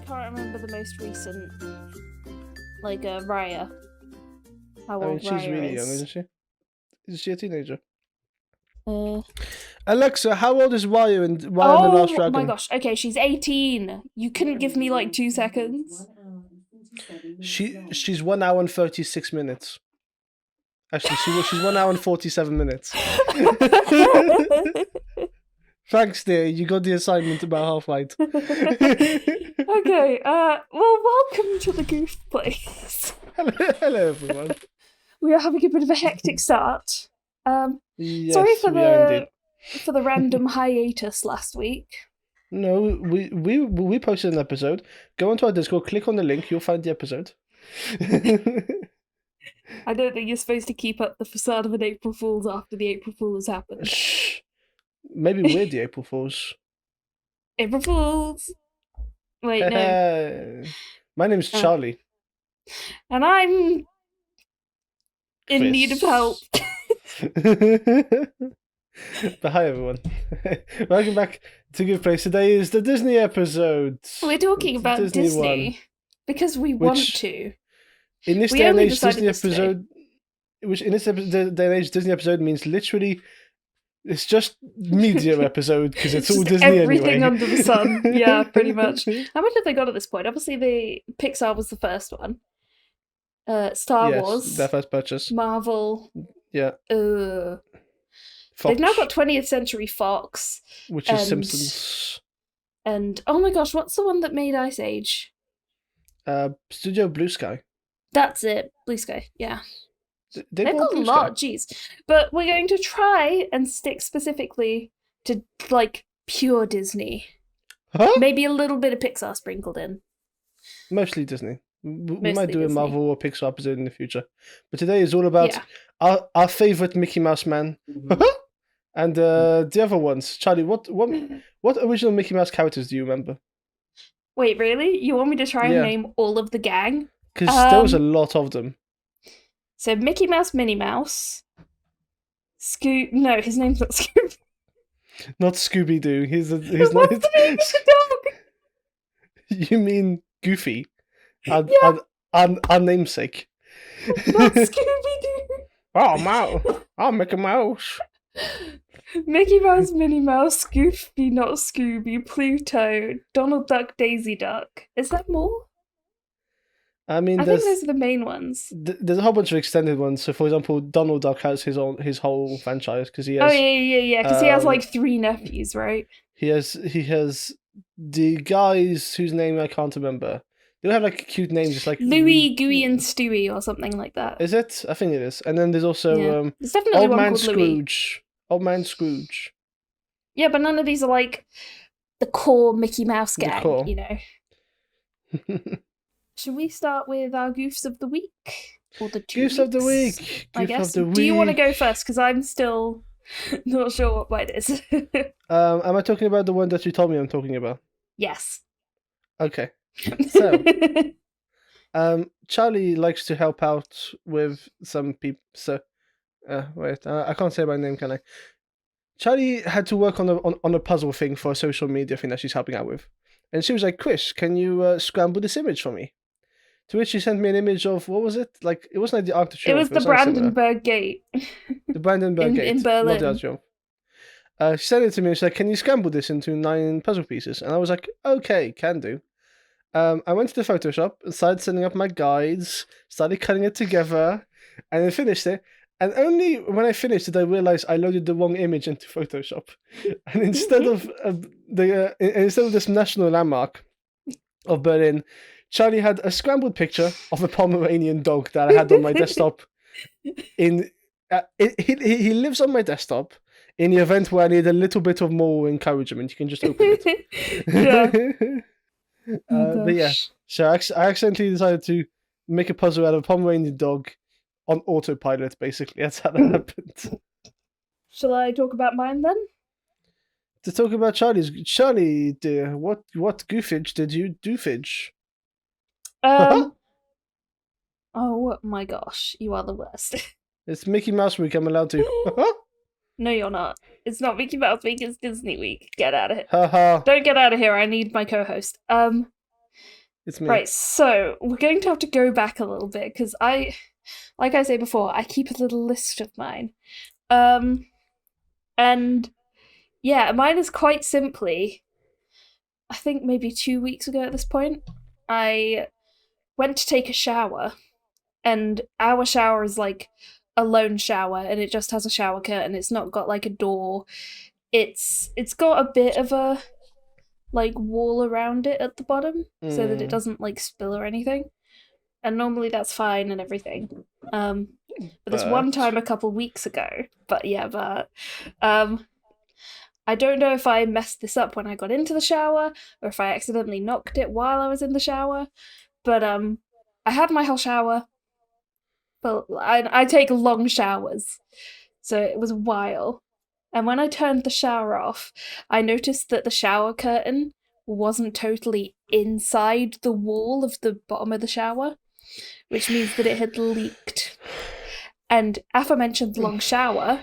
can't remember the most recent, like, Raya. How I mean, old she's Raya really is. young, isn't she? Is she a teenager? Uh, Alexa, how old is Raya in Raya and the Last Dragon? Oh my gosh, okay, she's 18. You couldn't give me, like, 2 seconds? She's 1 hour and 36 minutes. Actually, she's 1 hour and 47 minutes. Thanks, dear. You got the assignment about half right. Okay, well, welcome to the Goof Place. Hello, everyone. We are having a bit of a hectic start. Yes, sorry for we are indeed. for the random hiatus last week. No, we posted an episode. Go onto our Discord, click on the link, you'll find the episode. I don't think you're supposed to keep up the facade of an April Fool's after the April Fool has happened. Shh. Maybe we're the April Fools. April Fools! Wait, no. My name's Charlie. And I'm in need of help. But hi, everyone. Welcome back to Goof Place. Today is the Disney episode. We're talking about Disney because we want to. In this day and age, Disney episode, which in this day and age, Disney episode means literally, it's just media episode because it's all Disney everything anyway. Under the sun. Yeah, pretty much. How much have they got at this point? Obviously, Pixar was the first one. Star Wars. Their first purchase. Marvel. Yeah. Fox. They've now got 20th Century Fox. Which is Simpsons. And, oh my gosh, what's the one that made Ice Age? Studio Blue Sky. That's it. Blue Sky, yeah. They've got a lot, jeez. But we're going to try and stick specifically to, like, pure Disney. Huh? Maybe a little bit of Pixar sprinkled in. Mostly Disney. We might do a Marvel or Pixar episode in the future. But today is all about our favourite Mickey Mouse man. And the other ones. Charlie, what original Mickey Mouse characters do you remember? Wait, really? You want me to try and name all of the gang? Because there was a lot of them. So Mickey Mouse, Minnie Mouse, No, his name's not Scooby. Not Scooby Doo. What's the name of the dog? You mean Goofy? Our namesake. Not Scooby Doo. Oh, Mouse. Oh, Mickey Mouse. Mickey Mouse, Minnie Mouse, Goofy, not Scooby, Pluto, Donald Duck, Daisy Duck. Is there more? I mean, I think those are the main ones. There's a whole bunch of extended ones. So, for example, Donald Duck has his whole franchise because he has. Oh yeah. Because he has like 3 nephews, right? He has the guys whose name I can't remember. They have like cute names, just like Louie, Gooey, and Stewie, or something like that. Is it? I think it is. And then there's also there's definitely Old one Man called Scrooge. Louie. Old Man Scrooge. Yeah, but none of these are like the core Mickey Mouse gang, you know. Should we start with our Goofs of the Week? Or the 2 Goofs of the Week! I guess. Do you want to go first? Because I'm still not sure what mine is. Am I talking about the one that you told me I'm talking about? Yes. Okay. So, Charlie likes to help out with some people. So, wait, I can't say my name, can I? Charlie had to work on a puzzle thing for a social media thing that she's helping out with. And she was like, Chris, can you scramble this image for me? To which she sent me an image of, what was it? Like, it wasn't like the Arc de Triomphe. It was the Brandenburg Gate. The Brandenburg Gate. In Berlin. Not the Arc de Triomphe. She sent it to me and she's like, can you scramble this into 9 puzzle pieces? And I was like, okay, can do. I went to the Photoshop and started setting up my guides, started cutting it together, and then finished it. And only when I finished did I realize I loaded the wrong image into Photoshop. And instead of this national landmark of Berlin, Charlie had a scrambled picture of a Pomeranian dog that I had on my desktop. He lives on my desktop. In the event where I need a little bit of more encouragement, you can just open it. But yeah, so I accidentally decided to make a puzzle out of a Pomeranian dog on autopilot, basically. That's how that happened. Shall I talk about mine then? To talk about Charlie, dear, what goofage did you doofage? Oh my gosh, you are the worst. It's Mickey Mouse Week, I'm allowed to. No, you're not. It's not Mickey Mouse Week, it's Disney Week. Get out of here. Haha. Don't get out of here, I need my co-host. It's me. Right, so we're going to have to go back a little bit because like I say before, I keep a little list of mine. And yeah, mine is quite simply, I think maybe 2 weeks ago at this point, I went to take a shower, and our shower is like a lone shower, and it just has a shower curtain. It's not got like a door. It's got a bit of a like wall around it at the bottom so that it doesn't like spill or anything. And normally that's fine and everything. But this one time a couple weeks ago, I don't know if I messed this up when I got into the shower or if I accidentally knocked it while I was in the shower. But I had my whole shower. But I take long showers, so it was a while. And when I turned the shower off, I noticed that the shower curtain wasn't totally inside the wall of the bottom of the shower, which means that it had leaked. And aforementioned long shower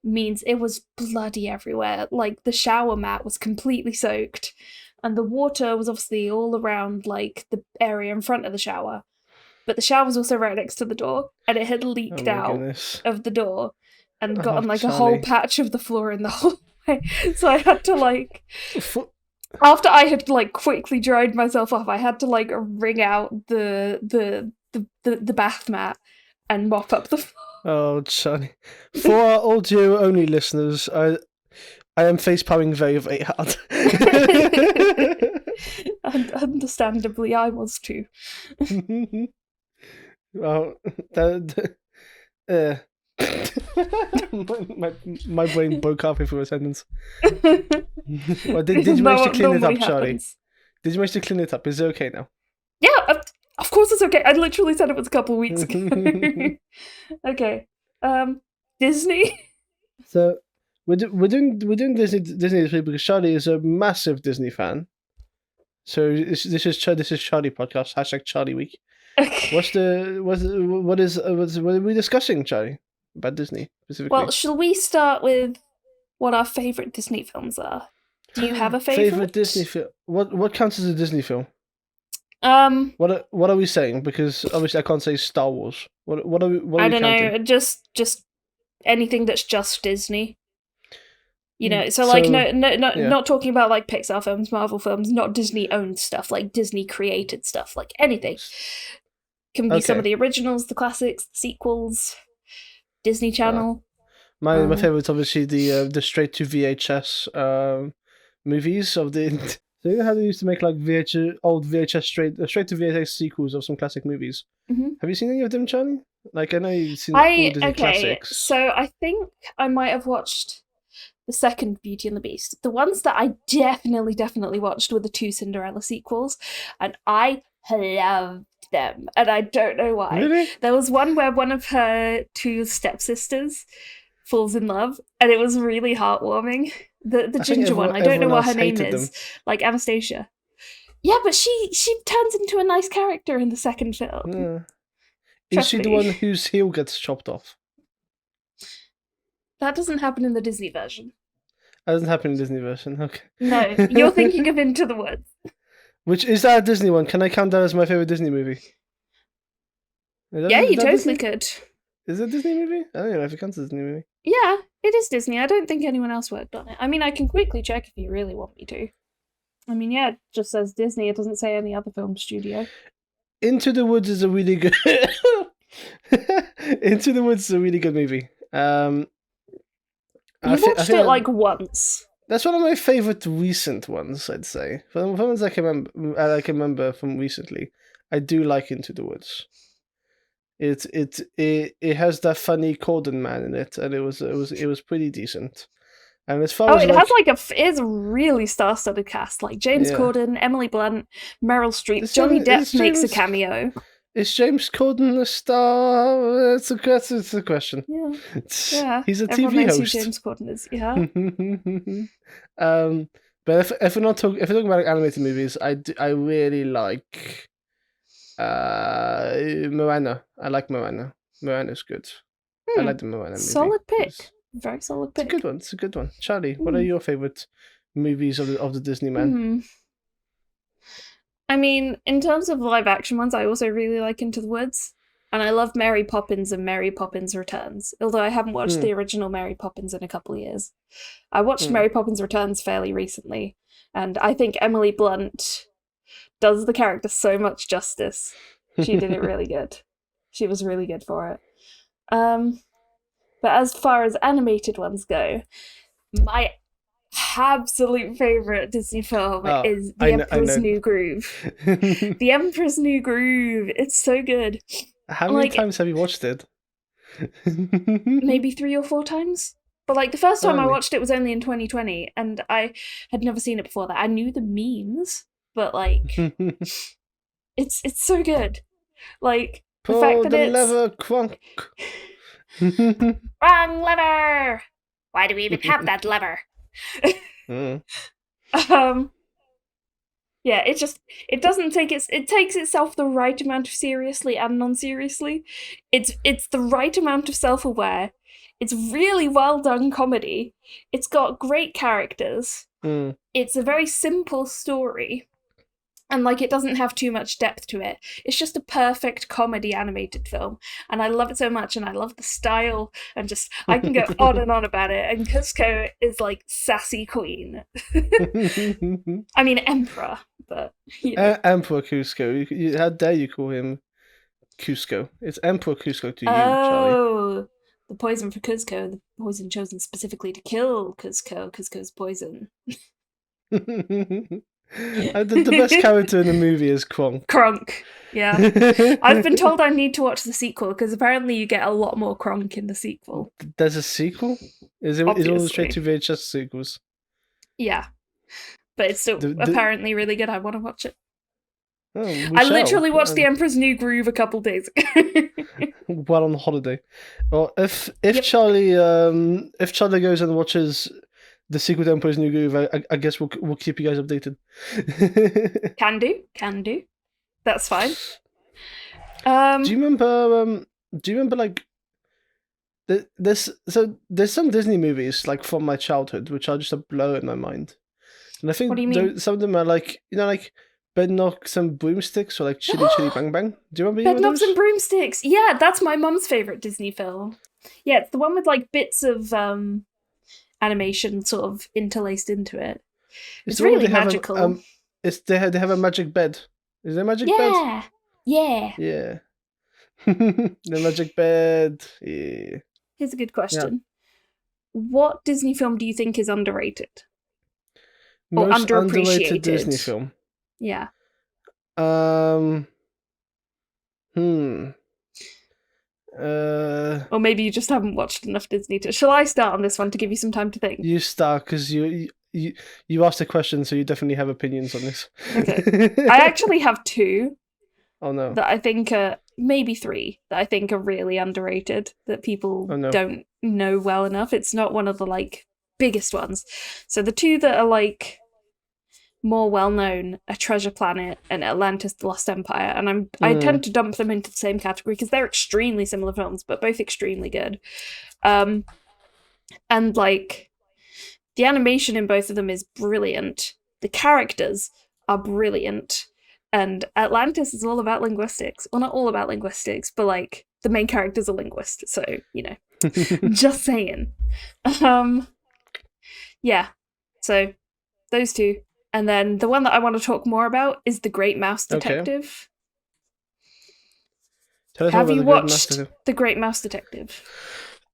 means it was bloody everywhere. Like, the shower mat was completely soaked, and the water was obviously all around, like, the area in front of the shower. But the shower was also right next to the door, and it had leaked out of the door and gotten like a whole patch of the floor in the hallway. So I had to like, after I had like quickly dried myself off, I had to like wring out the bath mat and mop up the floor. Oh, Johnny! For our audio only listeners, I am face palming very, very hard. And understandably, I was too. Well, my brain broke halfway through a sentence. Well, did you manage to clean it up, Charlie? Did you manage to clean it up? Is it okay now? Yeah, of course it's okay. I literally said it was a couple weeks ago. Okay. Disney. So we're doing Disney this week because Charlie is a massive Disney fan. So this is Charlie podcast #Charlie Week. Okay. What are we discussing, Charlie, about Disney specifically? Well, shall we start with what our favorite Disney films are? Do you have a favorite Disney film? What counts as a Disney film? What are we saying? Because obviously I can't say Star Wars. What are we? I don't know. Just anything that's just Disney. You know, so like not talking about like Pixar films, Marvel films, not Disney owned stuff, like Disney created stuff, like anything. Can be some of the originals, the classics, the sequels, Disney Channel. My favorite's obviously the straight to VHS movies of the. So you know how they used to make like old VHS straight to VHS sequels of some classic movies. Mm-hmm. Have you seen any of them, Charlie? Like I know you've seen all Disney classics. So I think I might have watched the second Beauty and the Beast. The ones that I definitely watched were the 2 Cinderella sequels, and I loved them, and I don't know why. Really? There was one where one of her 2 stepsisters falls in love, and it was really heartwarming. The ginger one, I don't know what her name is, like Anastasia. Yeah, but she turns into a nice character in the second film. Yeah. Is she the one whose heel gets chopped off? That doesn't happen in the Disney version. That doesn't happen in the Disney version, okay. No, you're thinking of Into the Woods. Which, is that a Disney one? Can I count that as my favourite Disney movie? Yeah, you totally could. Is it a Disney movie? I don't know if it counts as a Disney movie. Yeah, it is Disney. I don't think anyone else worked on it. I mean, I can quickly check if you really want me to. I mean, yeah, it just says Disney. It doesn't say any other film studio. Into the Woods is a really good... Into the Woods is a really good movie. You watched it like once. That's one of my favourite recent ones, I'd say. From ones I can remember from recently, I do like Into the Woods. It has that funny Corden man in it, and it was pretty decent. And as far as it has it's a really star-studded cast, like James Corden, Emily Blunt, Meryl Streep, Johnny Depp makes a cameo. Is James Corden a star? It's a question. Yeah. He's a TV host. Who James Corden is. Yeah. But if we're talking about animated movies, I really like Moana. I like Moana. Moana's good. I like the Moana movie. Solid pick. Very solid pick. It's a good one. Charlie, what are your favorite movies of the Disney man? I mean, in terms of live action ones, I also really like Into the Woods. And I love Mary Poppins and Mary Poppins Returns, although I haven't watched Hmm. the original Mary Poppins in a couple of years. I watched Hmm. Mary Poppins Returns fairly recently, and I think Emily Blunt does the character so much justice. She did it really good. She was really good for it. Um, but as far as animated ones go, my absolute favorite Disney film Oh, is The I Emperor's know. New Groove. The Emperor's New Groove. It's so good. How many Like, times have you watched it? maybe 3 or 4 times. But like the first time I Only. watched it was only in 2020, and I had never seen it before that. I knew the memes, but like it's so good. Like the fact Pull that the it's lever, crunk. wrong lever. Why do we even have that lever? Mm. um, yeah, it doesn't take it takes itself the right amount of seriously and non-seriously. It's the right amount of self-aware. It's really well done comedy. It's got great characters. Mm. It's a very simple story. And like it doesn't have too much depth to it. It's just a perfect comedy animated film. And I love it so much, and I love the style, and just I can go on and on about it. And Cusco is like sassy queen. I mean emperor, but you know. Emperor Cusco. How dare you call him Cusco? It's Emperor Cusco to you, Charlie. Oh, the poison for Cusco, the poison chosen specifically to kill Cusco, Cusco's poison. The best character in the movie is Kronk. Kronk, yeah. I've been told I need to watch the sequel because apparently you get a lot more Kronk in the sequel. There's a sequel? Is all the straight to VHS sequels? Yeah. But it's still apparently really good. I want to watch it. Oh, I literally watched The Emperor's New Groove a couple days ago. While on holiday. Well, if Yep. Charlie goes and watches the sequel to Emperor's New Groove, I guess we'll keep you guys updated. Can do. That's fine. Do you remember like there's some Disney movies like from my childhood which are just a blur in my mind, and I think What do you mean? some of them are like like Bed Knocks and Broomsticks or like Chitty Chitty Bang Bang. Do you remember Bed any of Knobs those? and Broomsticks. Yeah, that's my mum's favorite Disney film. Yeah, it's the one with like bits of animation sort of interlaced into it. It's the one where really they have magical. they have a magic bed. Is there a magic bed? Yeah. Yeah. The magic bed. Yeah. Here's a good question. What Disney film do you think is underrated? Or Most underappreciated? Disney film. Yeah. Or maybe you just haven't watched enough Disney to. Shall I start on this one to give you some time to think? You start because you asked a question, so you definitely have opinions on this. Okay. I actually have 2. Oh no. That I think are maybe 3 that I think are really underrated that people don't know well enough. It's not one of the like biggest ones. So the 2 that are like more well known are Treasure Planet and Atlantis: The Lost Empire, and I tend to dump them into the same category because they're extremely similar films, but both extremely good. And like the animation in both of them is brilliant. The characters are brilliant. And Atlantis is all about linguistics. Well, not all about linguistics, but like the main character's a linguist, so you know. Just saying. Yeah. So those 2. And then the one that I want to talk more about is The Great Mouse Detective. Okay. Have you watched The Great Mouse Detective?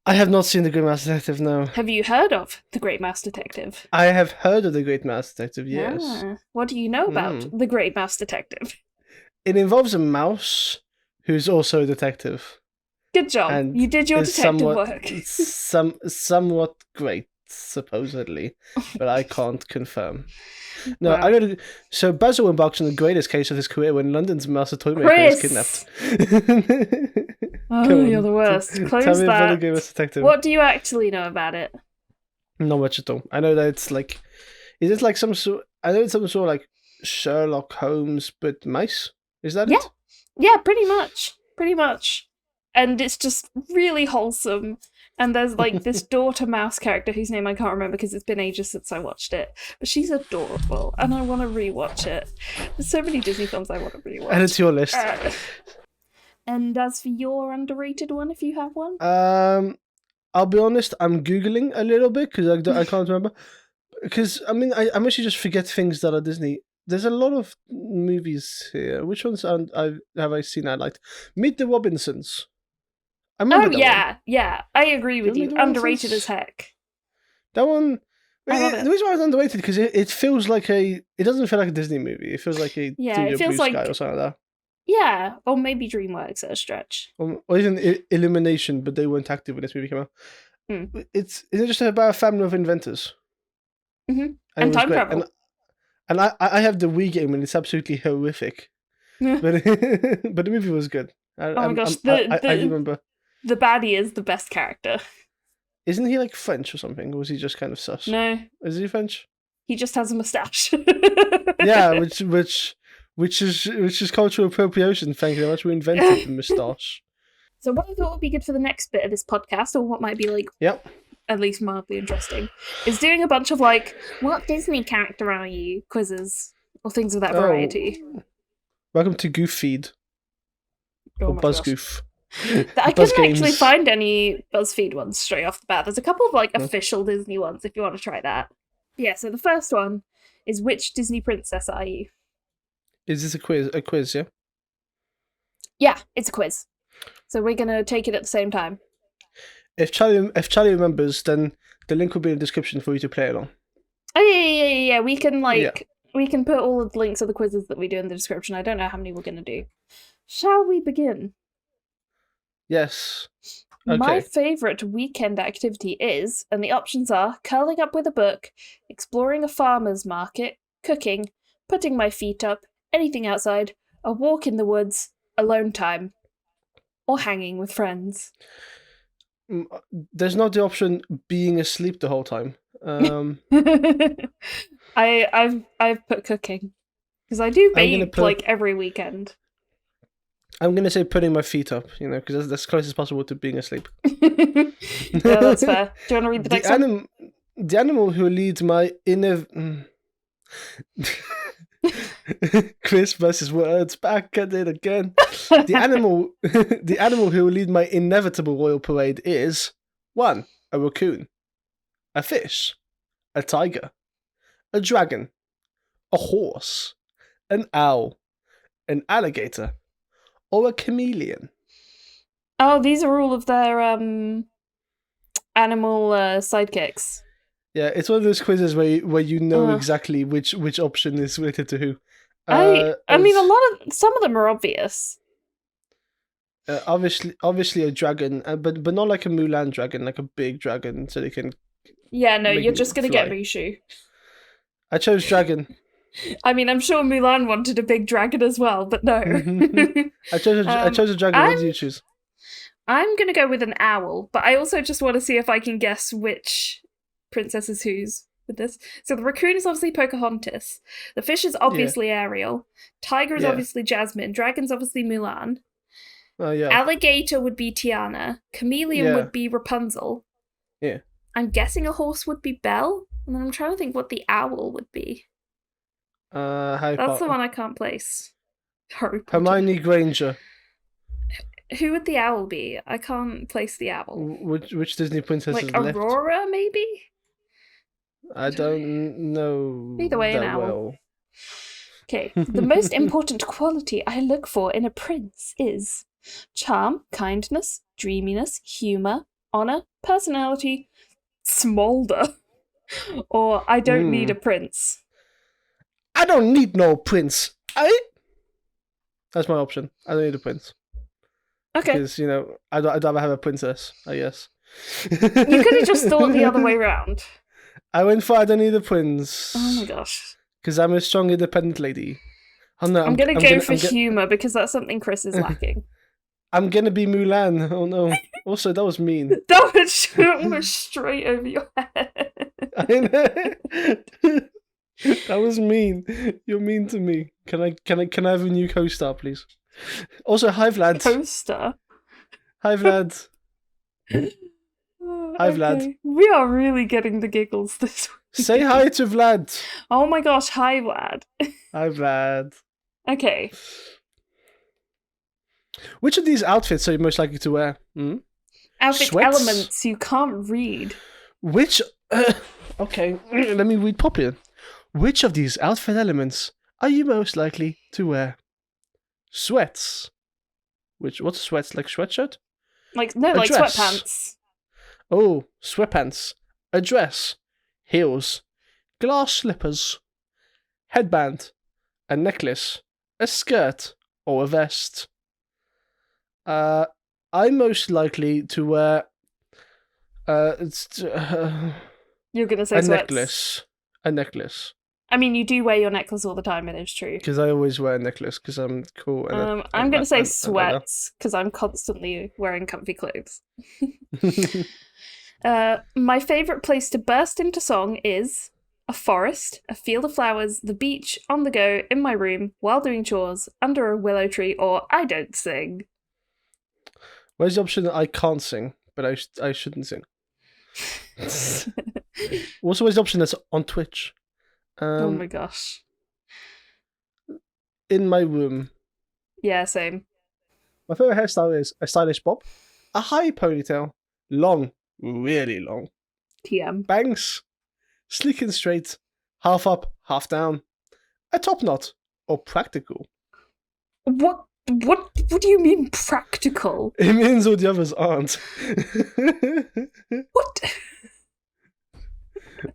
I have not seen The Great Mouse Detective, no. Have you heard of The Great Mouse Detective? I have heard of The Great Mouse Detective, yes. What do you know about The Great Mouse Detective? It involves a mouse who's also a detective. Good job. And you did your detective work. Somewhat great, supposedly, but I can't confirm. No, wow. So Basil embarks on the greatest case of his career when London's master toy maker is kidnapped. Oh, you're the worst. Close tell me that. about The Great Mouse Detective. What do you actually know about it? Not much at all. I know that it's like, is it like some sort? I know it's some sort of like Sherlock Holmes, but mice. Is that it? Yeah, pretty much. And it's just really wholesome And there's like this daughter mouse character whose name I can't remember because it's been ages since I watched it. But she's adorable, and I want to rewatch it. There's so many Disney films I want to rewatch. And it's your list. And as for your underrated one, if you have one, I'll be honest. I'm googling a little bit because I can't remember. Because I mean, I mostly just forget things that are Disney. There's a lot of movies here. Which ones have I seen I liked? Meet the Robinsons. I remember yeah, I agree with you. Underrated as heck. That one. I love it. The reason why it's underrated because it feels like it doesn't feel like a Disney movie. It feels like a it feels Blue like Sky or something like that. Yeah, or maybe DreamWorks at a stretch. Or even Illumination, but they weren't active when this movie came out. It's just about a family of inventors. Mm-hmm. And time travel. And I have the Wii game and it's absolutely horrific. but the movie was good. I remember. The baddie is the best character. Isn't he like French or something? Or was he just kind of sus? No. Is he French? He just has a moustache. Yeah, which is cultural appropriation. Thank you very much. We invented the moustache. So what I thought would be good for the next bit of this podcast, or what might be like at least mildly interesting, is doing a bunch of like, what Disney character are you quizzes, or things of that variety. Welcome to Goof Feed. Or BuzzGoof. I couldn't actually find any BuzzFeed ones straight off the bat. There's a couple of like official Disney ones if you want to try that. Yeah, so the first one is, which Disney princess are you? Is this a quiz, yeah? Yeah, it's a quiz. So we're gonna take it at the same time. If Charlie remembers, then the link will be in the description for you to play along. Oh yeah. We can we can put all of the links of the quizzes that we do in the description. I don't know how many we're gonna do. Shall we begin? Yes. Okay. My favourite weekend activity is, and the options are, curling up with a book, exploring a farmer's market, cooking, putting my feet up, anything outside, a walk in the woods, alone time, or hanging with friends. There's not the option being asleep the whole time. I've put cooking because I do bake like every weekend. I'm gonna say putting my feet up, because that's as close as possible to being asleep. Yeah, that's fair. Do you want to read the next one? The animal who leads my inner Chris versus words, back at it again. The animal who will lead my inevitable royal parade is 1. A raccoon, a fish, a tiger, a dragon, a horse, an owl, an alligator, or a chameleon. Oh, these are all of their animal sidekicks. Yeah, it's one of those quizzes where you know exactly which option is related to who. I mean, some of them are obvious. Obviously a dragon, but not like a Mulan dragon, like a big dragon, so they can. Yeah, no, you're just gonna get Mushu. I chose dragon. I mean, I'm sure Mulan wanted a big dragon as well, but no. I chose a dragon. What did you choose? I'm gonna go with an owl, but I also just want to see if I can guess which princess is whose with this. So the raccoon is obviously Pocahontas. The fish is obviously Ariel. Tiger is obviously Jasmine. Dragon's obviously Mulan. Oh yeah. Alligator would be Tiana. Chameleon would be Rapunzel. Yeah. I'm guessing a horse would be Belle, and then I'm trying to think what the owl would be. Harry That's Potter. the one I can't place. Harry Potter. Hermione Granger. Who would the owl be? I can't place the owl. Which Disney princess is like left? Aurora, maybe? I don't know. Either way, an owl. Well. Okay. The most important quality I look for in a prince is charm, kindness, dreaminess, humour, honour, personality, smolder, or I don't need a prince. I don't need no prince. That's my option. I don't need a prince. Okay. Because, I'd rather have a princess, I guess. You could have just thought the other way around. I went for I don't need a prince. Oh my gosh. Because I'm a strong, independent lady. Oh, no, I'm going to go for humour because that's something Chris is lacking. I'm going to be Mulan. Oh no. Also, that was mean. That would shoot me straight over your head. I know. That was mean. You're mean to me. Can I have a new co-star, please? Also, hi Vlad. Co-star? Hi Vlad. Hi, Vlad. Okay. We are really getting the giggles this week. Say hi to Vlad. Oh my gosh, hi Vlad. Hi, Vlad. Okay. Which of these outfits are you most likely to wear? Outfit Sweats? elements you can't read. Which... okay, let me read properly. Which of these outfit elements are you most likely to wear? Sweats. What's sweats? Like sweatshirt? Like, no, A like dress. sweatpants. Oh, sweatpants. A dress. Heels. Glass slippers. Headband. A necklace. A skirt. Or a vest. I'm most likely to wear You're gonna say a sweats. necklace. A necklace. I mean, you do wear your necklace all the time, it is true. Because I always wear a necklace because I'm cool. And I'm gonna say sweats, because I'm constantly wearing comfy clothes. My favourite place to burst into song is a forest, a field of flowers, the beach, on the go, in my room, while doing chores, under a willow tree, or I don't sing. Where's the option that I can't sing, but I shouldn't sing? Also, where's the option that's on Twitch? Oh my gosh. In my room. Yeah, same. My favourite hairstyle is a stylish bob, a high ponytail, long, really long, TM. bangs, sleek and straight, half up, half down, a top knot, or practical. What do you mean practical? It means all the others aren't. What?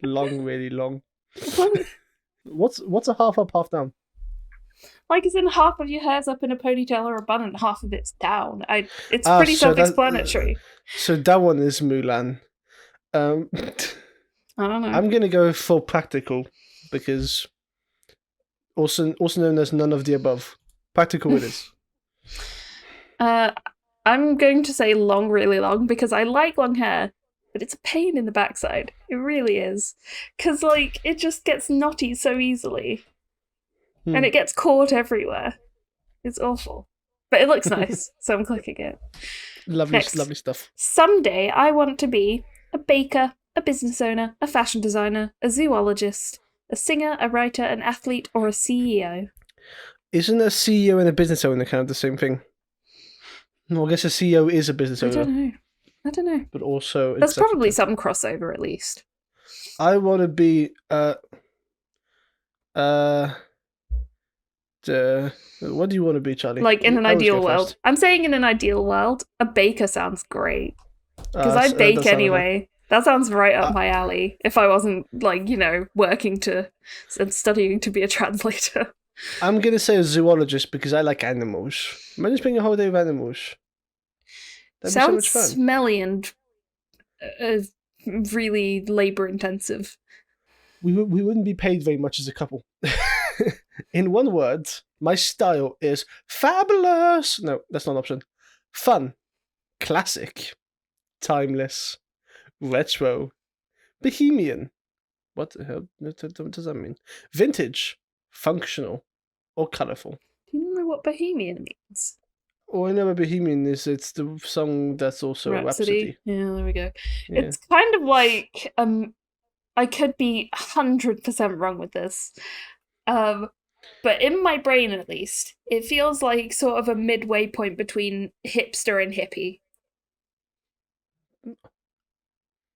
Long, really long. What's a half up, half down? Like, as in half of your hair's up in a ponytail or a bun and half of it's down. It's pretty self-explanatory. So that one is Mulan. I don't know. I'm gonna go for practical because also known as none of the above. Practical it is. I'm going to say long, really long, because I like long hair, but it's a pain in the backside. It really is. Because, like, it just gets knotty so easily. And it gets caught everywhere. It's awful. But it looks nice, so I'm clicking it. Lovely stuff. Someday I want to be a baker, a business owner, a fashion designer, a zoologist, a singer, a writer, an athlete, or a CEO. Isn't a CEO and a business owner kind of the same thing? Well, I guess a CEO is a business owner. I don't know. But also... There's probably some crossover, at least. I want to be... what do you want to be, Charlie? Like, in an ideal world. First. I'm saying in an ideal world, a baker sounds great. Because I bake anyway. That sounds right up my alley. If I wasn't, like, working and studying to be a translator. I'm going to say a zoologist because I like animals. Imagine spending a whole day with animals. That'd sounds be so much fun. Smelly and really labour-intensive. We wouldn't be paid very much as a couple. In one word, my style is fabulous. No, that's not an option. Fun. Classic. Timeless. Retro. Bohemian. What the hell does that mean? Vintage. Functional. Or colourful. Do you know what bohemian means? All I know about Bohemian is it's the song that's also Rhapsody. Yeah, there we go. Yeah. It's kind of like... I could be 100% wrong with this. But in my brain, at least, it feels like sort of a midway point between hipster and hippie.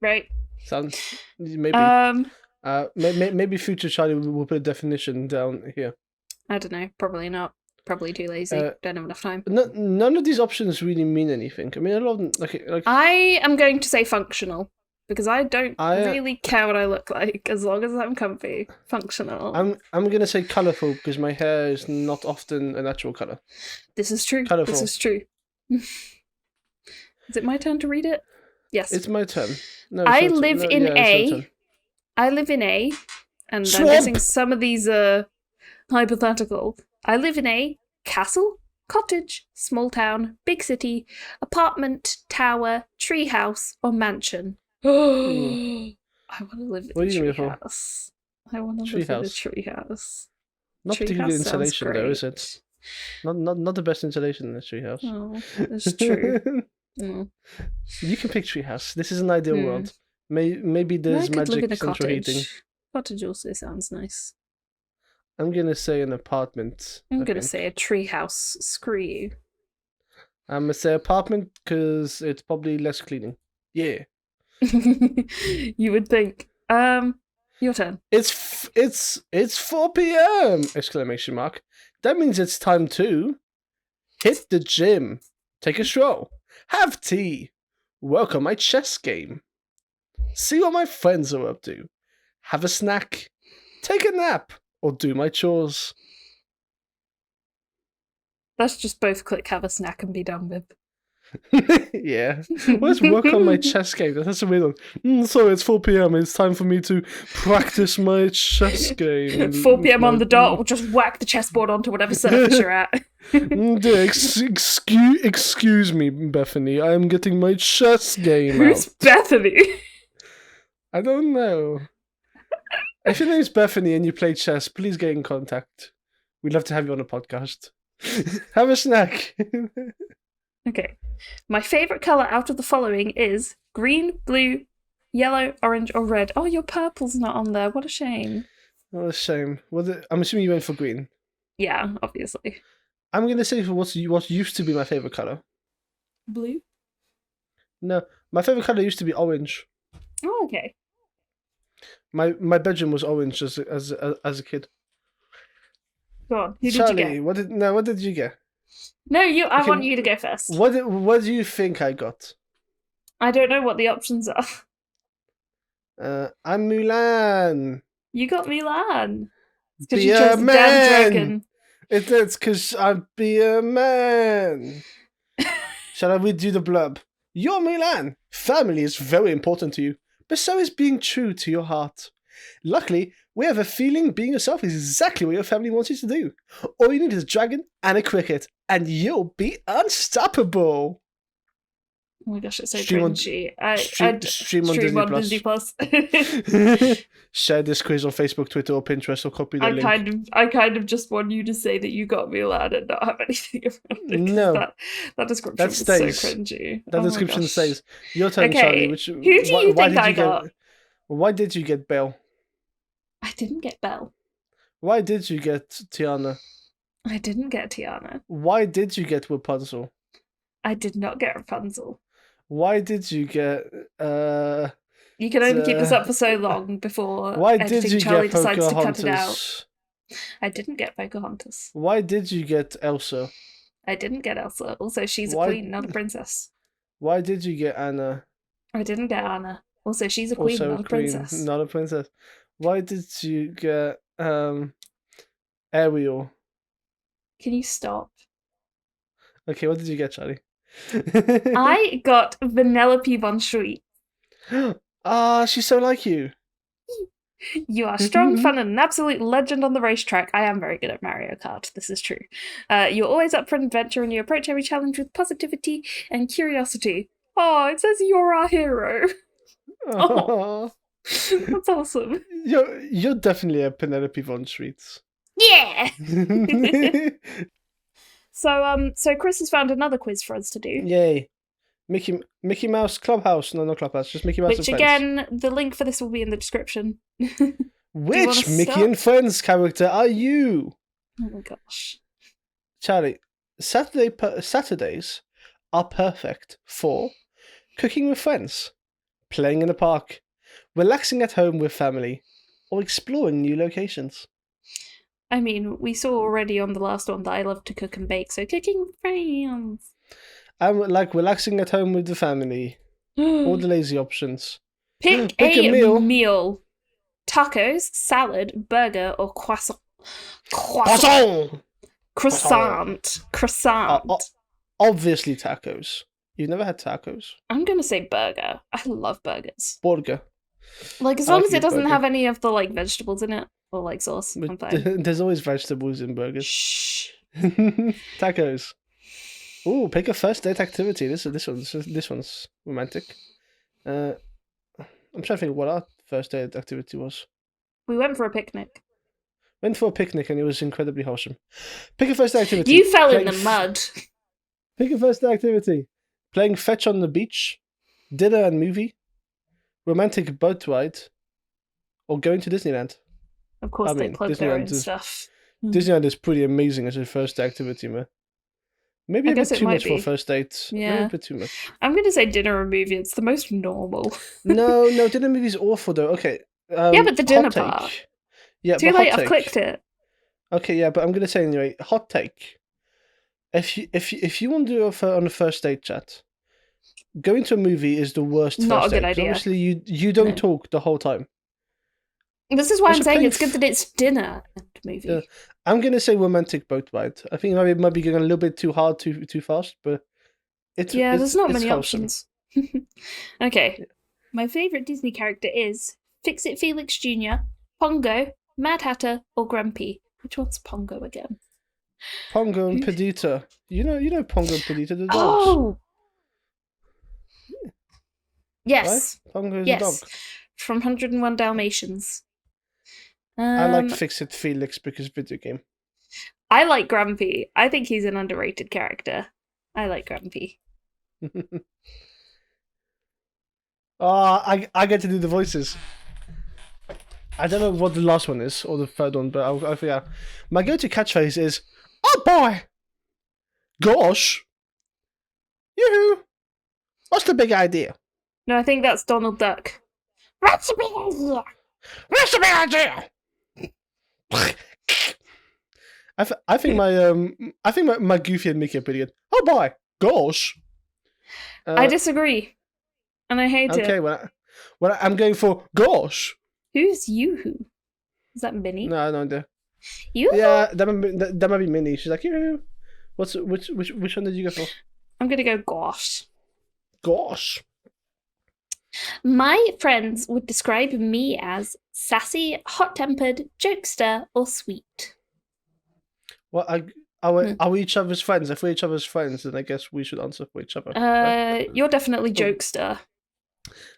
Right? Sounds... Maybe. Maybe future Charlie will put a definition down here. I don't know. Probably not. Probably too lazy. Don't have enough time. None of these options really mean anything. I mean, a lot of them... Like I am going to say functional. Because I don't really care what I look like, as long as I'm comfy. Functional. I'm going to say colourful, because my hair is not often a natural colour. This is true. Colourful. This is true. Is it my turn to read it? Yes. It's my turn. No, I live in A, and Swamp. I'm guessing some of these are hypothetical. I live in a castle, cottage, small town, big city, apartment, tower, tree house, or mansion. I want to live in a tree house. I want to live in a tree house. Not particularly good insulation, though, is it? Not the best insulation in a tree house. Oh, that's true. Mm. You can pick treehouse. This is an ideal Hmm. world. Maybe I there's could live in magic a central heating. cottage. Cottage also sounds nice. I'm gonna say an apartment. I'm I gonna think. say a treehouse. Screw you. I'm gonna say apartment because it's probably less cleaning. Yeah. You would think. Your turn. It's 4 p.m. exclamation mark. That means it's time to hit the gym, take a stroll, have tea, work on my chess game, see what my friends are up to, have a snack, take a nap, or do my chores. Let's just both click have a snack and be done with. Yeah. Let's work on my chess game. That's a weird one. Sorry, it's 4 p.m. It's time for me to practice my chess game. 4 p.m. on the dot, we'll just whack the chessboard onto whatever surface you're at. Dear, excuse me, Bethany. I am getting my chess game Who's out. Bethany? I don't know. If your name's Bethany and you play chess, please get in contact. We'd love to have you on a podcast. Have a snack. Okay. My favourite colour out of the following is green, blue, yellow, orange, or red. Oh, your purple's not on there. What a shame. What a shame. I'm assuming you went for green. Yeah, obviously. I'm going to say for what used to be my favourite colour. Blue? No, my favourite colour used to be orange. Oh, okay. My bedroom was orange as a kid. Go on. Who Charlie, did you get? what did you get? No, I Okay, want you to go first. What do you think I got? I don't know what the options are. I'm Mulan. You got Milan. It's because Be you a chose the damn man. dragon. It's because I'm be a man. Shall I read you the blurb? You're Mulan. Family is very important to you, but so is being true to your heart. Luckily, we have a feeling being yourself is exactly what your family wants you to do. All you need is a dragon and a cricket, and you'll be unstoppable. Oh my gosh, it's so Stream on- cringy. stream on Disney Plus. Share this quiz on Facebook, Twitter, or Pinterest, or copy the link. I kind of just want you to say that you got Milan and not have anything around it. No. That description That was stays. so cringy. That Oh my description gosh. says. Your turn, Okay, Charlie. who do you think I got? Why did you get Belle? I didn't get Belle. Why did you get Tiana? I didn't get Tiana. Why did you get Rapunzel? I did not get Rapunzel. Why did you get You can only keep this up for so long before why did editing you Charlie get decides to cut it out. Pocahontas? I didn't get Pocahontas. Why did you get Elsa? I didn't get Elsa. Also, she's a Why- queen, not a princess. Why did you get Anna? I didn't get Anna. Also, she's a queen, Also not a princess. not a princess. Why did you get Ariel? Can you stop? Okay, what did you get, Charlie? I got Vanellope von Schweet. Ah, she's so like you. You are strong, fun, and an absolute legend on the racetrack. I am very good at Mario Kart, this is true. You're always up for an adventure and you approach every challenge with positivity and curiosity. Oh, it says you're our hero. Oh. That's awesome. You're definitely a Penelope von Schweetz. Yeah! So Chris has found another quiz for us to do. Yay. Mickey Mouse Clubhouse. No, not Clubhouse, just Mickey Mouse Which and Friends. again, the link for this will be in the description. Which wanna Mickey start? and Friends character are you? Oh my gosh. Charlie, Saturdays are perfect for cooking with friends, playing in the park, relaxing at home with family, or exploring new locations. I mean, we saw already on the last one that I love to cook and bake, so cooking with friends. I would like relaxing at home with the family. All the lazy options. Pick a meal. Tacos, salad, burger, or croissant. Croissant! Croissant. Obviously tacos. You've never had tacos? I'm gonna say burger. I love burgers. Burger. Like, as I long like as a it doesn't burger. have any of the, like, vegetables in it. Or, like, sauce. I'm fine. There's always vegetables in burgers. Shh. Tacos. Ooh, pick a first date activity. This one's romantic. I'm trying to think what our first date activity was. We went for a picnic. Went for a picnic and it was incredibly wholesome. Pick a first date activity. You fell in the mud. Pick a first date activity. playing fetch on the beach, dinner and movie, romantic boat ride, or going to Disneyland. Of course, they plug their own stuff. Disneyland is pretty amazing as a first activity, man. Maybe I a bit guess it too might much for a be. first date. Yeah. Maybe a bit too much. I'm going to say dinner or movie. It's the most normal. No, dinner movie's awful though. Okay. Yeah, but the dinner hot take. part. Yeah, Too but late, hot I've take. clicked it. Okay, yeah, but I'm gonna say anyway. Hot take. If you want to do it on a first date chat, going to a movie is the worst Not first a good date. 'Cause idea. Obviously, you don't No. talk the whole time. This is why Also I'm saying playing it's good that it's dinner and movie. Yeah. I'm gonna say romantic boat ride. I think it might be going a little bit too hard, too fast, but there's not many wholesome. options. Okay. Yeah. My favourite Disney character is Fix-It Felix Jr., Pongo, Mad Hatter, or Grumpy. Which one's Pongo again? Pongo and Perdita. You know Pongo and Perdita, the dogs. Oh! Yes. Right? Pongo's yes. a dog. From 101 Dalmatians. I like Fix-It Felix because video game. I like Grumpy. I think he's an underrated character. I like Grumpy. I get to do the voices. I don't know what the last one is or the third one, but I'll figure out. My go-to catchphrase is, "Oh boy, gosh, yoo-hoo, what's the big idea?" No, I think that's Donald Duck. What's the big idea? What's the big idea? I think my Goofy and Mickey are pretty good. Oh boy, gosh. I disagree, and I hate it. Okay, well, I'm going for gosh. Who's Yoo-hoo? Is that Minnie? No idea. Yoo-hoo? Yeah, that might be Minnie. She's like, yoo-hoo. Which one did you go for? I'm gonna go gosh. Gosh. My friends would describe me as sassy, hot-tempered, jokester, or sweet. Well, are we each other's friends? If we're each other's friends, then I guess we should answer for each other. Right? You're definitely jokester.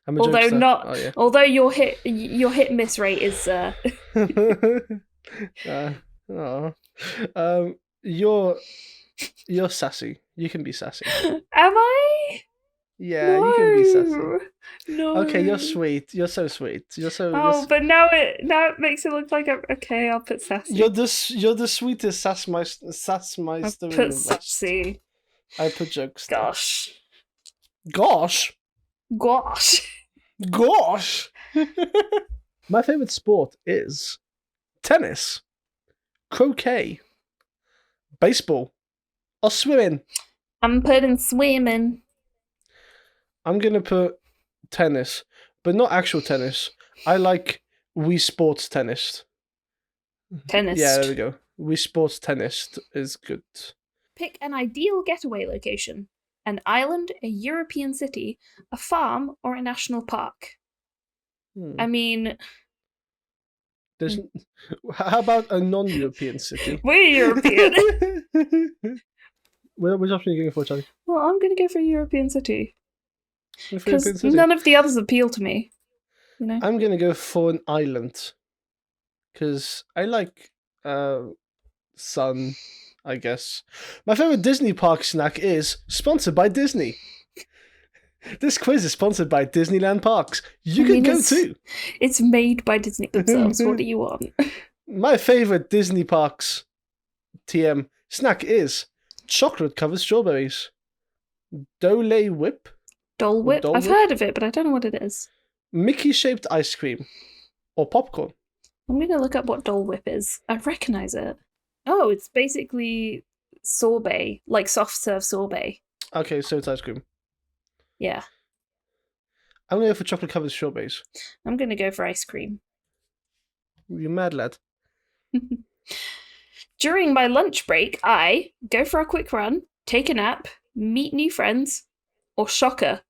I'm a jokester. Although your hit miss rate is you're sassy. You can be sassy. Am I? Yeah, no. You can be sassy. No. Okay, you're sweet. You're so sweet. You're so. Oh, but now it makes it look like I'm okay. I'll put sassy. You're the sweetest sassmeister. I'll put sassy. I put jokester. Gosh. Gosh. Gosh. Gosh. My favorite sport is tennis, croquet, baseball, or swimming. I'm putting swimming. I'm gonna put tennis, but not actual tennis. I like Wii Sports tennis. Tennis. Yeah, there we go. Wii Sports tennis is good. Pick an ideal getaway location. An island, a European city, a farm, or a national park. I mean... How about a non-European city? We're European! Which option are you going for, Charlie? Well, I'm going to go for a European city. Because none of the others appeal to me. You know? I'm going to go for an island. Because I like sun, I guess. My favorite Disney park snack is sponsored by Disney. This quiz is sponsored by Disneyland Parks. You can go too. It's made by Disney themselves. What do you want? My favorite Disney Parks TM snack is chocolate-covered strawberries. Dole Whip? Dole Whip? I've heard of it, but I don't know what it is. Mickey-shaped ice cream. Or popcorn. I'm going to look up what Dole Whip is. I recognise it. Oh, it's basically sorbet, like soft serve sorbet. Okay, so it's ice cream. Yeah. I'm going to go for chocolate-covered strawberries. I'm going to go for ice cream. You mad lad. During my lunch break, I go for a quick run, take a nap, meet new friends, or shocker,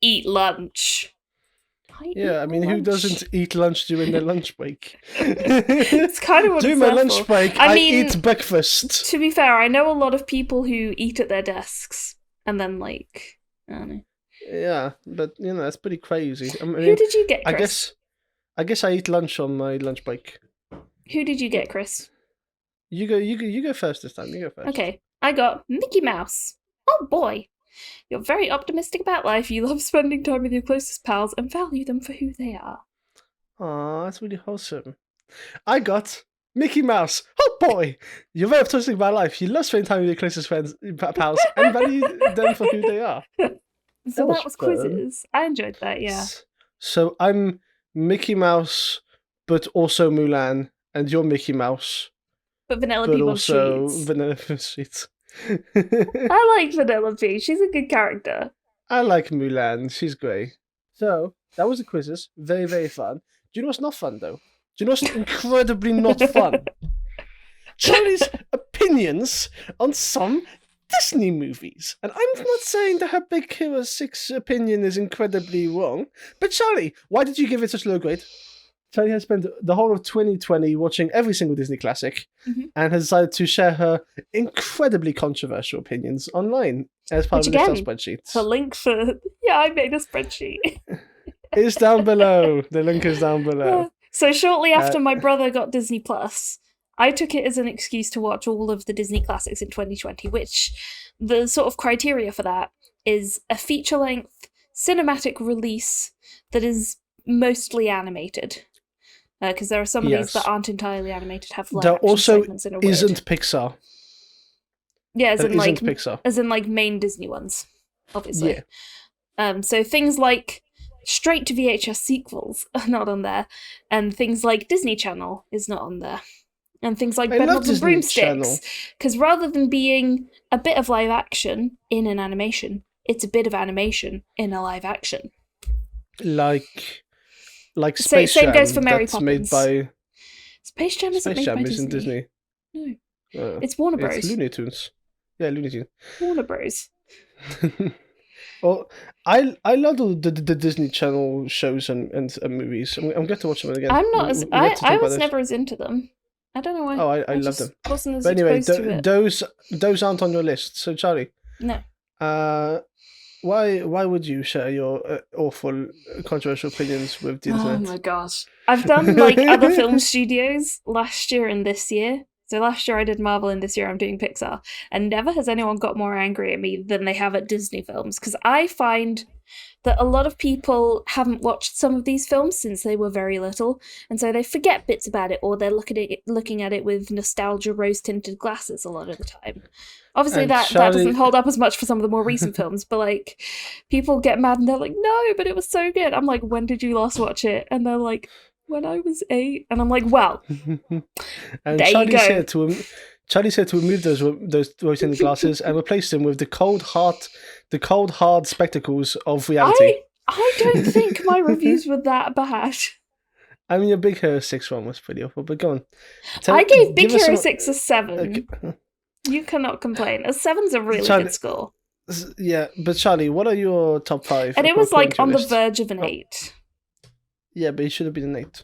eat lunch. I mean, who doesn't eat lunch during their lunch break? It's kind of what during it's my lunch break, I eat breakfast. To be fair, I know a lot of people who eat at their desks and then, like, I don't know. Yeah, but that's pretty crazy. I mean, who did you get, Chris? I guess I eat lunch on my lunch break. Who did you get, Chris? You go first this time. You go first. Okay, I got Mickey Mouse. Oh boy. You're very optimistic about life. You love spending time with your closest pals and value them for who they are. Aw, that's really wholesome. I got Mickey Mouse. Oh boy! You're very optimistic about life. You love spending time with your closest friends, pals, and value them for who they are. So that was quizzes. I enjoyed that, yeah. So I'm Mickey Mouse, but also Mulan, and you're Mickey Mouse, But Vanilla but Bean also Sheets. Vanilla Sheets. I like Vanilla Bean. She's a good character. I like Mulan. She's great. So that was the quizzes. Very, very fun. Do you know what's not fun though? Do you know what's incredibly not fun? Charlie's opinions on some Disney movies. And I'm not saying that her Big Hero 6 opinion is incredibly wrong, but Charlie, why did you give it such a low grade? Charlie has spent the whole of 2020 watching every single Disney classic and has decided to share her incredibly controversial opinions online as part of the Excel spreadsheet. The link for... Yeah, I made a spreadsheet. It's down below. The link is down below. So shortly after my brother got Disney Plus, I took it as an excuse to watch all of the Disney classics in 2020, which the sort of criteria for that is a feature-length cinematic release that is mostly animated. Because there are some of these that aren't entirely animated, have live action also segments in a weird. Isn't Pixar. Yeah, as in like Pixar. As in like main Disney ones, obviously. Yeah. So things like straight to VHS sequels are not on there, and things like Disney Channel is not on there, and things like Bedknobs and Broomsticks. Because rather than being a bit of live action in an animation, it's a bit of animation in a live action. Like Space Jam. Same goes for Mary that's Poppins. Made by... Space Jam isn't made by Disney. Disney. No. It's Warner Bros. It's Looney Tunes. Yeah, Looney Tunes. Warner Bros. Well, I love the Disney Channel shows and movies. I'm going to watch them again. I'm not as... I was never as into them. I don't know why. Oh, I love them. Wasn't as but anyway, exposed to it. those aren't on your list. So, Charlie. No. Why would you share your awful controversial opinions with the internet? Oh my gosh. I've done like other film studios last year and this year. So last year I did Marvel and this year I'm doing Pixar. And never has anyone got more angry at me than they have at Disney films. Because I find that a lot of people haven't watched some of these films since they were very little. And so they forget bits about it, or they're looking at it with nostalgia rose-tinted glasses a lot of the time. Obviously, that doesn't hold up as much for some of the more recent films, but like, people get mad and they're like, no, but it was so good. I'm like, when did you last watch it? And they're like, when I was 8. And I'm like, well, and there you go. Charlie said to remove those rose-tinted glasses and replace them with the cold, hard spectacles of reality. I don't think my reviews were that bad. I mean, your Big Hero 6 one was pretty awful, but go on. I gave Big Hero 6 a 7. Okay. You cannot complain. A 7's a really good score. Yeah, but Charlie, what are your top 5? And it was like on the verge of an 8. Yeah, but it should have been an 8.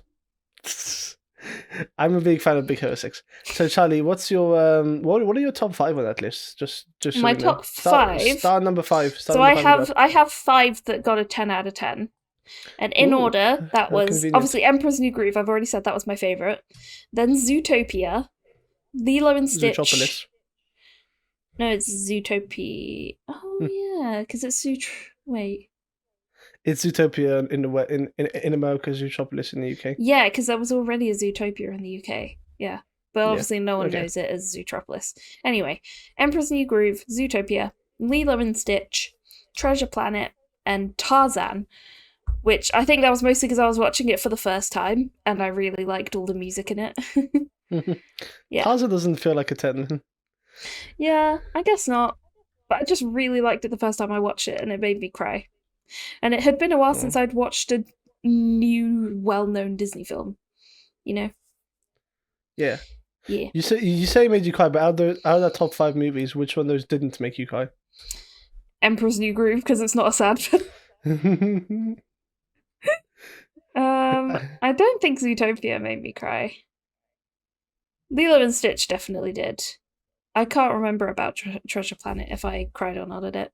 I'm a big fan of Big Hero 6. So, Charlie, what's your what are your top 5 on that list? Just so my top 5. Start number 5. I have 5 that got a 10 out of 10. And in order, that was convenient. Obviously Emperor's New Groove. I've already said that was my favorite. Then Zootopia, Lilo and Stitch. Zootropolis. No, it's Zootopia. Oh yeah, because it's wait. It's Zootopia in America, Zootropolis in the UK. Yeah, because there was already a Zootopia in the UK. Yeah. But obviously no one knows it as Zootropolis. Anyway, Emperor's New Groove, Zootopia, Lilo and Stitch, Treasure Planet, and Tarzan, which I think that was mostly because I was watching it for the first time, and I really liked all the music in it. Yeah. Tarzan doesn't feel like a 10. Yeah, I guess not. But I just really liked it the first time I watched it, and it made me cry. And it had been a while since I'd watched a new, well-known Disney film. You know? Yeah. Yeah. You say it made you cry, but out of that top 5 movies, which one of those didn't make you cry? Emperor's New Groove, because it's not a sad film. I don't think Zootopia made me cry. Lilo and Stitch definitely did. I can't remember about Treasure Planet if I cried or not at it.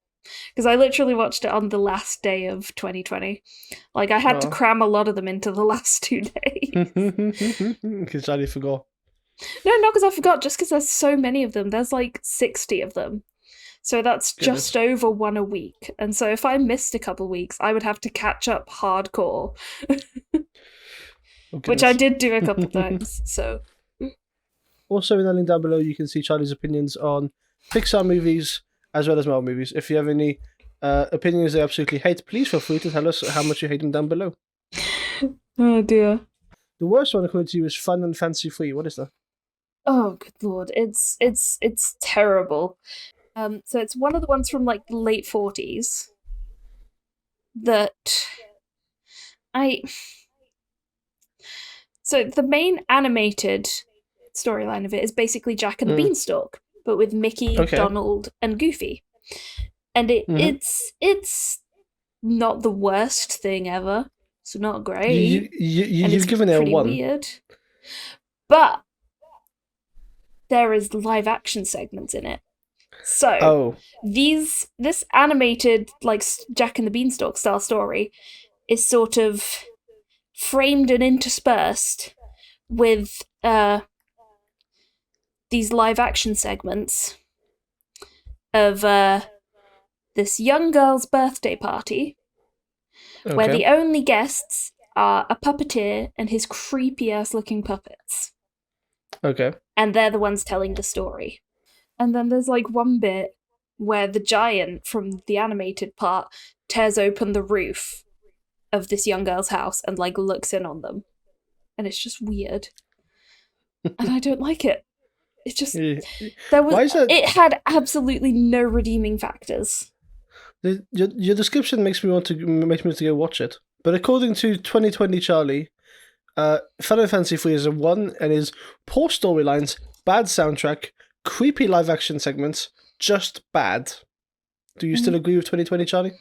Because I literally watched it on the last day of 2020. Like, I had to cram a lot of them into the last 2 days. Because I forgot. No, not because I forgot, just because there's so many of them. There's like 60 of them. So that's Goodness. just over one a week. And so if I missed a couple weeks, I would have to catch up hardcore, Oh, which I goodness. did do a couple times. So Also, in the link down below, you can see Charlie's opinions on Pixar movies as well as Marvel movies. If you have any opinions they absolutely hate, please feel free to tell us how much you hate them down below. oh dear. The worst one according to you is Fun and Fancy Free. What is that? Oh good lord. It's terrible. So it's one of the ones from like the late 40s that So the main animated storyline of it is basically Jack and the Beanstalk, but with Mickey, Donald, and Goofy. And it's not the worst thing ever. It's not great. You've given it a 1. Weird. But there is live action segments in it. So this animated like Jack and the Beanstalk style story is sort of framed and interspersed with these live action segments of this young girl's birthday party where the only guests are a puppeteer and his creepy ass looking puppets. Okay. And they're the ones telling the story. And then there's like one bit where the giant from the animated part tears open the roof of this young girl's house and like looks in on them. And it's just weird. And I don't like it. It's just it had absolutely no redeeming factors. Your description makes me want to go watch it. But according to 2020 Charlie, Fun and Fancy Free is a 1 and is poor storylines, bad soundtrack, creepy live action segments, just bad. Do you still agree with 2020 Charlie?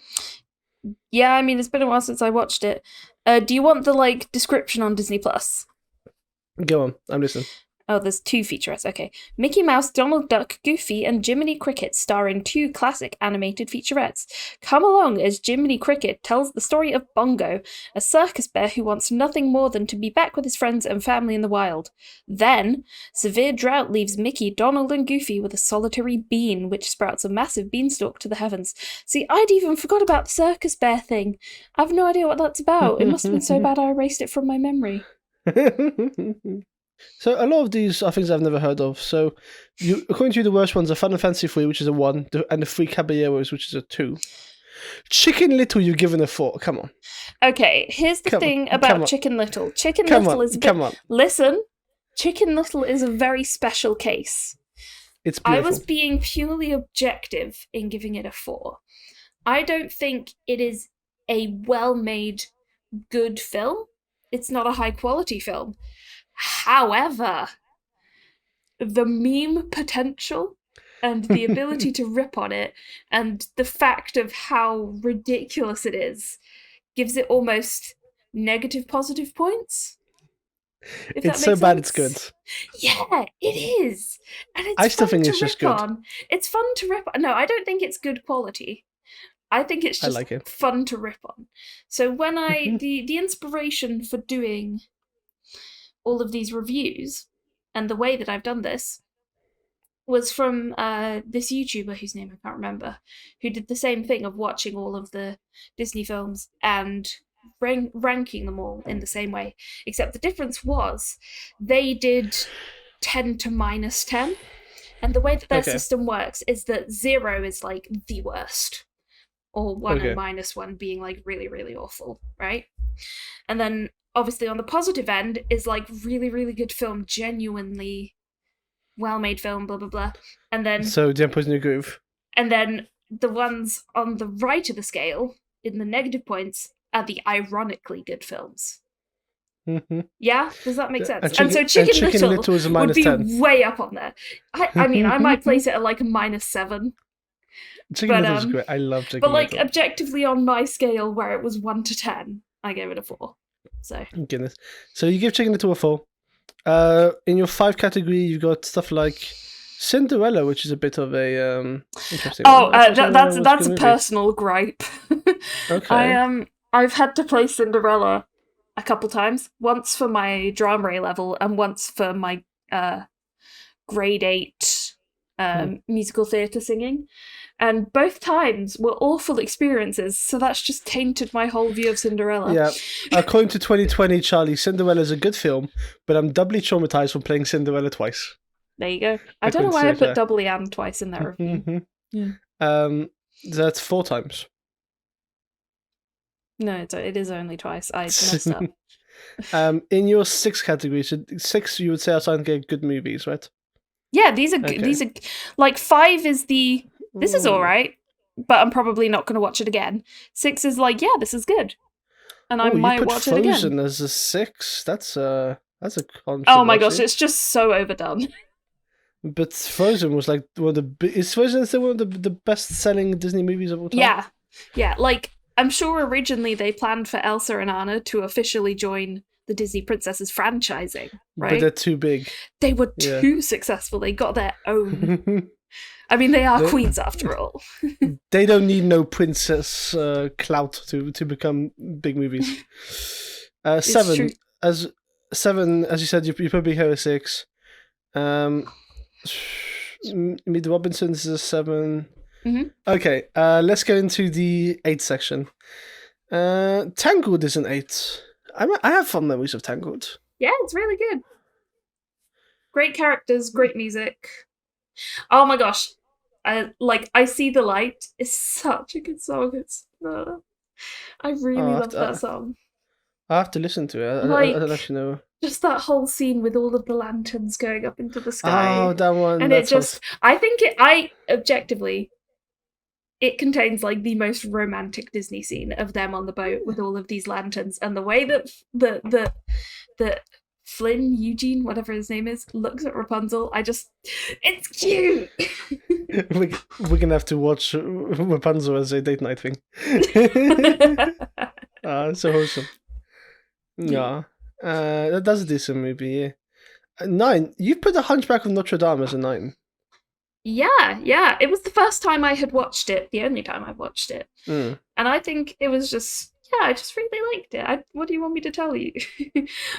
Yeah, I mean, it's been a while since I watched it. Do you want the like description on Disney Plus? Go on, I'm listening. Oh, there's 2 featurettes, okay. Mickey Mouse, Donald Duck, Goofy, and Jiminy Cricket star in 2 classic animated featurettes. Come along as Jiminy Cricket tells the story of Bongo, a circus bear who wants nothing more than to be back with his friends and family in the wild. Then, severe drought leaves Mickey, Donald, and Goofy with a solitary bean, which sprouts a massive beanstalk to the heavens. See, I'd even forgot about the circus bear thing. I've no idea what that's about. It must have been so bad I erased it from my memory. So a lot of these are things I've never heard of. So, according to you, the worst ones are Fun and Fancy Free, which is a 1, and the Three Caballeros, which is a 2. Chicken Little, you've given a 4. Come on. Okay, here's the thing about Chicken Little. Chicken Little is a bit... Listen, Chicken Little is a very special case. It's beautiful. I was being purely objective in giving it a 4. I don't think it is a well-made, good film. It's not a high-quality film. However, the meme potential and the ability to rip on it and the fact of how ridiculous it is gives it almost negative positive points. It's so bad it's good. Yeah, it is. And I still think it's just good. It's fun to rip on. No, I don't think it's good quality. I think it's just fun to rip on. So when the inspiration for doing all of these reviews and the way that I've done this was from this YouTuber whose name I can't remember, who did the same thing of watching all of the Disney films and ranking them all in the same way, except the difference was they did 10 to minus 10, and the way that their system works is that 0 is like the worst, or 1 and minus 1 being like really, really awful, right? And then obviously on the positive end is like really, really good film, genuinely well-made film, blah, blah, blah. And then... So Jump in the Groove. And then the ones on the right of the scale, in the negative points, are the ironically good films. Mm-hmm. Yeah? Does that make sense? And so Chicken Little is a would be 10. way up on there. I mean, I might place it at like a -7. Chicken Little is great. I love Chicken Little. But like objectively on my scale where it was 1 to 10, I gave it a 4. So goodness. So you give Chicken Little a 4. In your 5 category, you've got stuff like Cinderella, which is a bit of a interesting. Oh, that's a personal gripe. Okay. I've had to play Cinderella a couple times. Once for my drama A level, and once for my grade 8 musical theatre singing. And both times were awful experiences, so that's just tainted my whole view of Cinderella. Yeah. According to 2020, Charlie, Cinderella is a good film, but I'm doubly traumatized from playing Cinderella twice. There you go. I don't know why I put doubly and twice in that review. Yeah. That's 4 times. No, it is only twice. I messed up. In your 6 categories, 6 you would say are starting to get good movies, right? Yeah, these are like 5 is this is all right, but I'm probably not going to watch it again. 6 is like, yeah, this is good, and I might watch it again. Frozen as a 6. That's a controversy. Oh my gosh, it's just so overdone. But Frozen was like is Frozen still one of the best-selling Disney movies of all time? Yeah. Like, I'm sure originally they planned for Elsa and Anna to officially join the Disney Princesses franchising, right? But they're too big. They were too successful. They got their own. I mean, they are queens after all. They don't need no princess clout to become big movies. 7 as you said, you put Big Hero 6. Meet the Robinsons is a 7. Mm-hmm. Okay, let's go into the 8 section. Tangled is an 8. I have fond memories of Tangled. Yeah, it's really good. Great characters, great music. Oh my gosh. I See the Light is such a good song. I really love that song. I have to listen to it. I don't actually know. Just that whole scene with all of the lanterns going up into the sky. Oh, that one. And objectively, it contains like the most romantic Disney scene of them on the boat with all of these lanterns, and the way that the Flynn, Eugene, whatever his name is, looks at Rapunzel, it's cute. We're gonna have to watch Rapunzel as a date night thing. It's so wholesome. Yeah. That's a decent movie, yeah. 9. You put The Hunchback of Notre Dame as a 9. Yeah. It was the first time I had watched it, the only time I've watched it. Mm. And I think it was just, I just really liked it. What do you want me to tell you?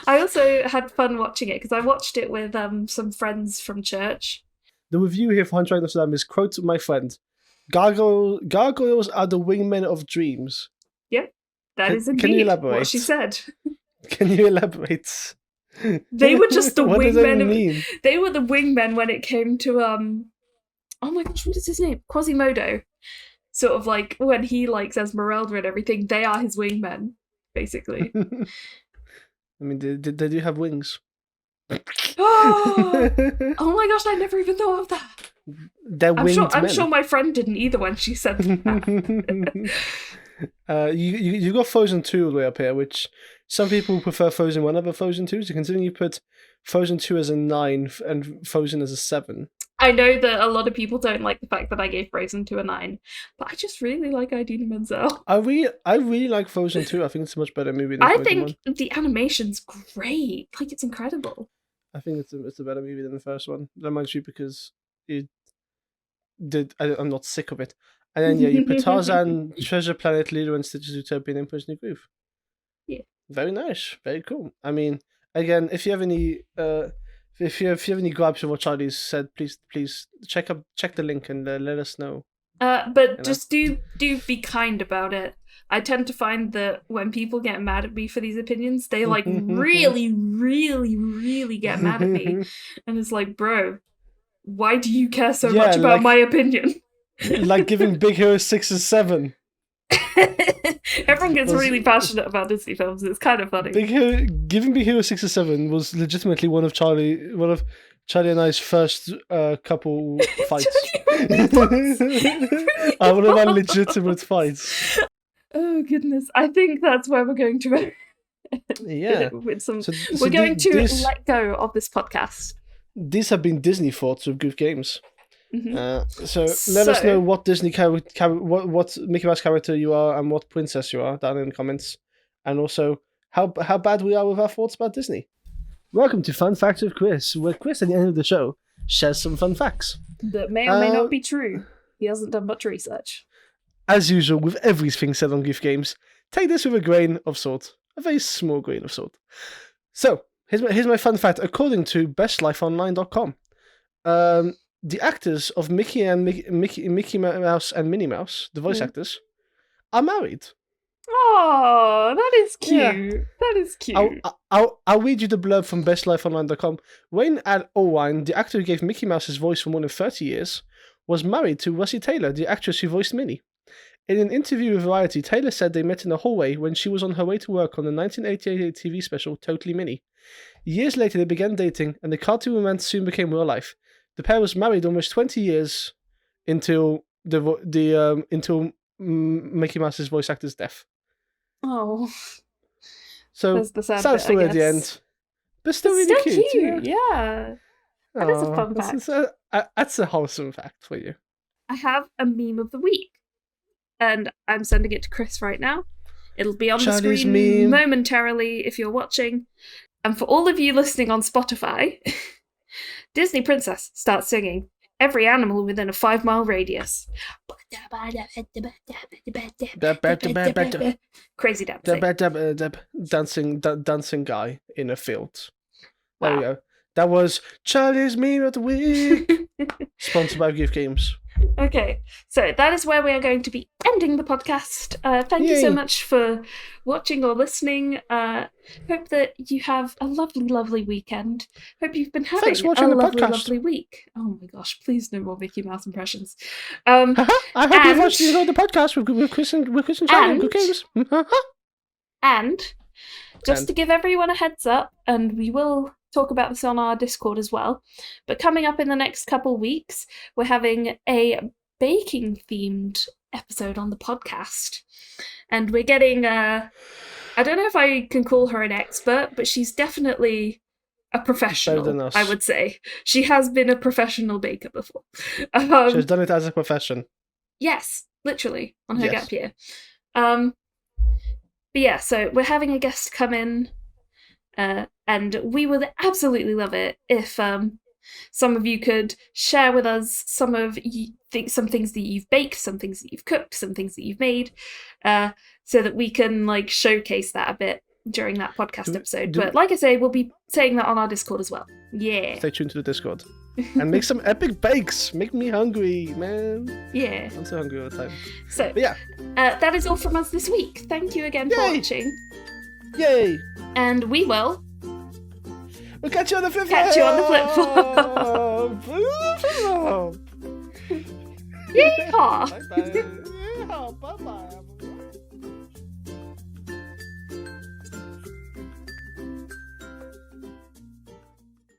I also had fun watching it because I watched it with some friends from church. The review here for Hunchback of Notre Dame is, quote my friend, gargoyles are the wingmen of dreams. Yeah, that is indeed what she said. Can you elaborate? They were just the what wingmen. Does that mean? They were the wingmen when it came to oh my gosh, what is his name? Quasimodo. Sort of like when he likes Esmeralda and everything, they are his wingmen, basically. I mean, they do have wings. Oh my gosh, I never even thought of that. They're I'm sure my friend didn't either when she said that. You got Frozen 2 all the way up here, which some people prefer Frozen 1 over Frozen 2, so considering you put Frozen 2 as a 9 and Frozen as a 7. I know that a lot of people don't like the fact that I gave Frozen 2 a 9, but I just really like Idina Menzel. I really like Frozen 2. I think it's a much better movie than Frozen 1. I think the animation's great. Like, it's incredible. I think it's a better movie than the first one. That reminds me because I'm not sick of it. And then you put Tarzan, Treasure Planet, Lilo and Stitch's Utopia, and Emperor's New Groove. Yeah. Very nice. Very cool. I mean, again, if you have any gripes of what Charlie's said, please check the link and let us know. But just do be kind about it. I tend to find that when people get mad at me for these opinions, they like really, really, really get mad at me, and it's like, bro, why do you care so much about my opinion? Like giving Big Hero 6 a 7. Everyone gets really passionate about Disney films. It's kind of funny. Giving Big Hero 6 a 7 was legitimately one of Charlie and I's first couple fights. One of our legitimate fights. Oh goodness! I think that's where we're going to. Yeah. We're going to let go of this podcast. These have been Disney thoughts of Goof Games. Mm-hmm. So let us know what Disney what Mickey Mouse character you are and what princess you are down in the comments, and also how bad we are with our thoughts about Disney. Welcome to Fun Facts with Chris, where Chris at the end of the show shares some fun facts that may or may not be true. He hasn't done much research. As usual with everything said on Goof Games, take this with a grain of salt, a very small grain of salt. So here's my fun fact according to bestlifeonline.com. the actors of Mickey Mouse and Minnie Mouse, the voice actors, are married. Oh, that is cute. Yeah. That is cute. I'll read you the blurb from bestlifeonline.com. Wayne Allwine, the actor who gave Mickey Mouse his voice for more than 30 years, was married to Russie Taylor, the actress who voiced Minnie. In an interview with Variety, Taylor said they met in a hallway when she was on her way to work on the 1988 TV special Totally Minnie. Years later, they began dating, and the cartoon romance soon became real life. The pair was married almost 20 years until Mickey Mouse's voice actor's death. Oh. So That's the sad sad bit, story I at the guess. end. But still really cute. Yeah. That is a fun fact. That's a wholesome fact for you. I have a meme of the week, and I'm sending it to Chris right now. It'll be on Charlie's the screen meme. momentarily if you're watching. And for all of you listening on Spotify, Disney Princess starts singing every animal within a 5-mile radius. Crazy dancing. Dancing guy in a field. There we go. That was Charlie's meme of the week. Sponsored by Goof Games. Okay, so that is where we are going to be ending the podcast. Thank you so much for watching or listening. Hope that you have a lovely, lovely weekend. Hope you've been having a lovely week. Oh my gosh, please no more Mickey Mouse impressions. I hope you've watched the podcast with Chris and Charlie and Good Games. And just to give everyone a heads up, and we will talk about this on our Discord as well, but coming up in the next couple weeks, we're having a baking themed episode on the podcast, and we're getting I don't know if I can call her an expert, but she's definitely a professional. Better than us. I would say she has been a professional baker before. She's done it as a profession. Yes, literally on her gap year. But yeah, so we're having a guest come in. And we would absolutely love it if some of you could share with us some things that you've baked, some things that you've cooked, some things that you've made, so that we can showcase that a bit during that podcast episode. But like I say, we'll be saying that on our Discord as well. Yeah. Stay tuned to the Discord. And make some epic bakes. Make me hungry, man. Yeah. I'm so hungry all the time. So, but yeah. That is all from us this week. Thank you again for watching. Yay! And we will... We'll catch you on the flip Catch you on the flip flop. Yeehaw! Bye-bye. Yeehaw, bye-bye.